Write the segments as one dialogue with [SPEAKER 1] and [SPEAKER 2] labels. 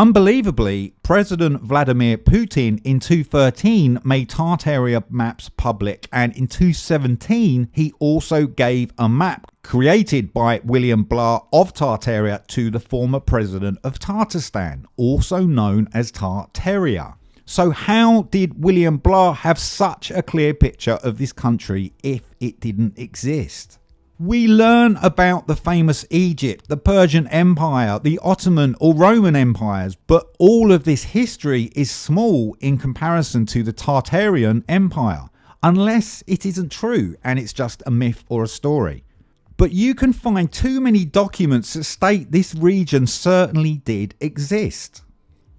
[SPEAKER 1] Unbelievably, President Vladimir Putin in 2013 made Tartaria maps public, and in 2017 he also gave a map created by William Blah of Tartaria to the former president of Tatarstan, also known as Tartaria. So how did William Blah have such a clear picture of this country if it didn't exist? We learn about the famous Egypt, the Persian Empire, the Ottoman or Roman empires, but all of this history is small in comparison to the Tartarian Empire, unless it isn't true and it's just a myth or a story. But you can find too many documents that state this region certainly did exist.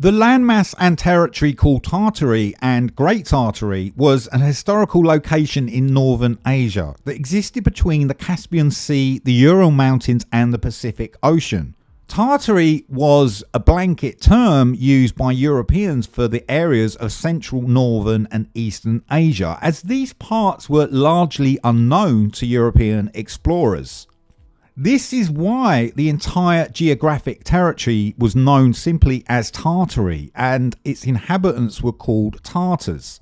[SPEAKER 1] The landmass and territory called Tartary and Great Tartary was an historical location in northern Asia that existed between the Caspian Sea, the Ural Mountains and the Pacific Ocean. Tartary was a blanket term used by Europeans for the areas of central, northern and eastern Asia, as these parts were largely unknown to European explorers. This is why the entire geographic territory was known simply as Tartary, and its inhabitants were called Tartars.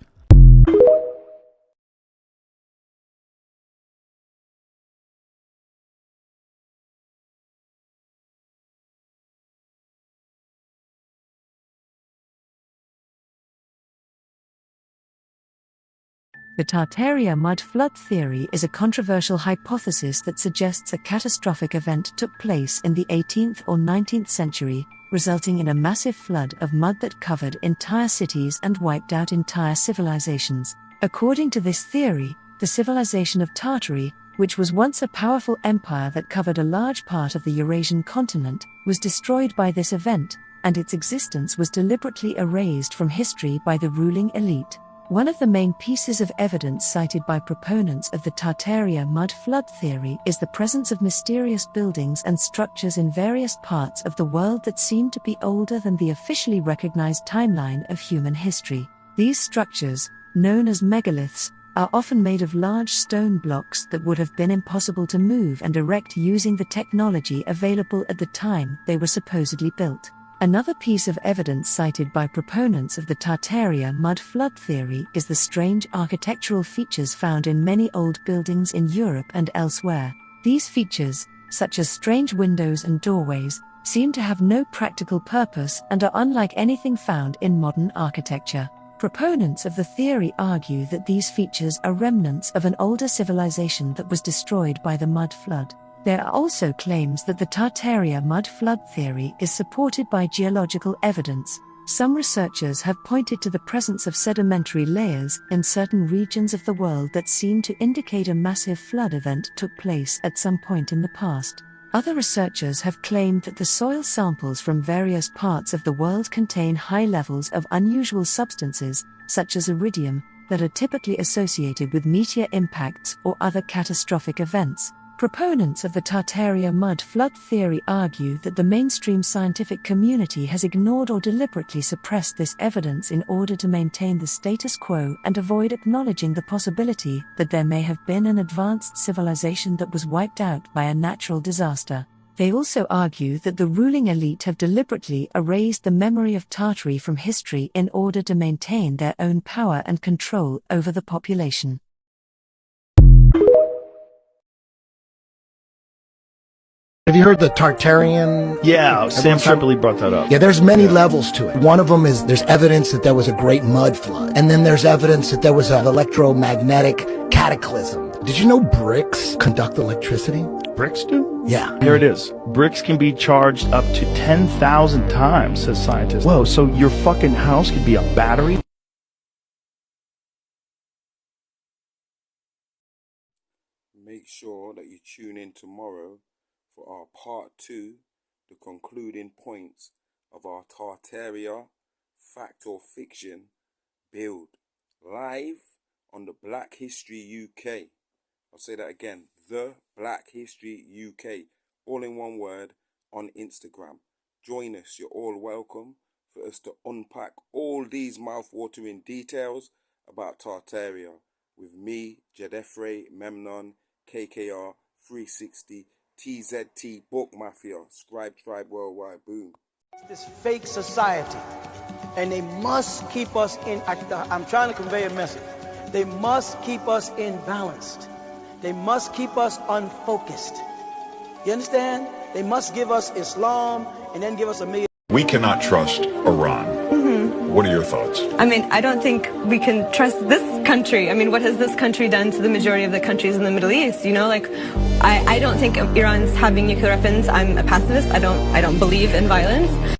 [SPEAKER 2] The Tartaria mud flood theory is a controversial hypothesis that suggests a catastrophic event took place in the 18th or 19th century, resulting in a massive flood of mud that covered entire cities and wiped out entire civilizations. According to this theory, the civilization of Tartary, which was once a powerful empire that covered a large part of the Eurasian continent, was destroyed by this event, and its existence was deliberately erased from history by the ruling elite. One of the main pieces of evidence cited by proponents of the Tartaria mud flood theory is the presence of mysterious buildings and structures in various parts of the world that seem to be older than the officially recognized timeline of human history. These structures, known as megaliths, are often made of large stone blocks that would have been impossible to move and erect using the technology available at the time they were supposedly built. Another piece of evidence cited by proponents of the Tartaria mud flood theory is the strange architectural features found in many old buildings in Europe and elsewhere. These features, such as strange windows and doorways, seem to have no practical purpose and are unlike anything found in modern architecture. Proponents of the theory argue that these features are remnants of an older civilization that was destroyed by the mud flood. There are also claims that the Tartaria mud flood theory is supported by geological evidence. Some researchers have pointed to the presence of sedimentary layers in certain regions of the world that seem to indicate a massive flood event took place at some point in the past. Other researchers have claimed that the soil samples from various parts of the world contain high levels of unusual substances, such as iridium, that are typically associated with meteor impacts or other catastrophic events. Proponents of the Tartaria mud flood theory argue that the mainstream scientific community has ignored or deliberately suppressed this evidence in order to maintain the status quo and avoid acknowledging the possibility that there may have been an advanced civilization that was wiped out by a natural disaster. They also argue that the ruling elite have deliberately erased the memory of Tartary from history in order to maintain their own power and control over the population.
[SPEAKER 3] Have you heard the Tartarian?
[SPEAKER 4] Yeah, Sam Tripoli brought that up.
[SPEAKER 3] Yeah, there's many levels to it. One of them is there's evidence that there was a great mud flood. And then there's evidence that there was an electromagnetic cataclysm. Did you know bricks conduct electricity?
[SPEAKER 4] Bricks do?
[SPEAKER 3] Yeah.
[SPEAKER 4] Here it is. Bricks can be charged up to 10,000 times, says scientists. Whoa, so your fucking house could be a battery?
[SPEAKER 5] Make sure that you tune in tomorrow for our part 2, the concluding points of our Tartaria fact or fiction build, live on the Black History UK. I'll say that again, the Black History UK, all in one word, on Instagram. Join us, you're all welcome, for us to unpack all these mouth-watering details about Tartaria with me, Djedefre Memnon KKR 360 TZT Book Mafia, Scribe Tribe Worldwide, boom.
[SPEAKER 6] This fake society, and they must keep us in, I'm trying to convey a message. They must keep us imbalanced. They must keep us unfocused. You understand? They must give us Islam and then give us a million.
[SPEAKER 7] We cannot trust Iran. What are your thoughts?
[SPEAKER 8] I mean, I don't think we can trust this country. I mean, what has this country done to the majority of the countries in the Middle East? You know, like, I don't think Iran's having nuclear weapons. I'm a pacifist. I don't believe in violence.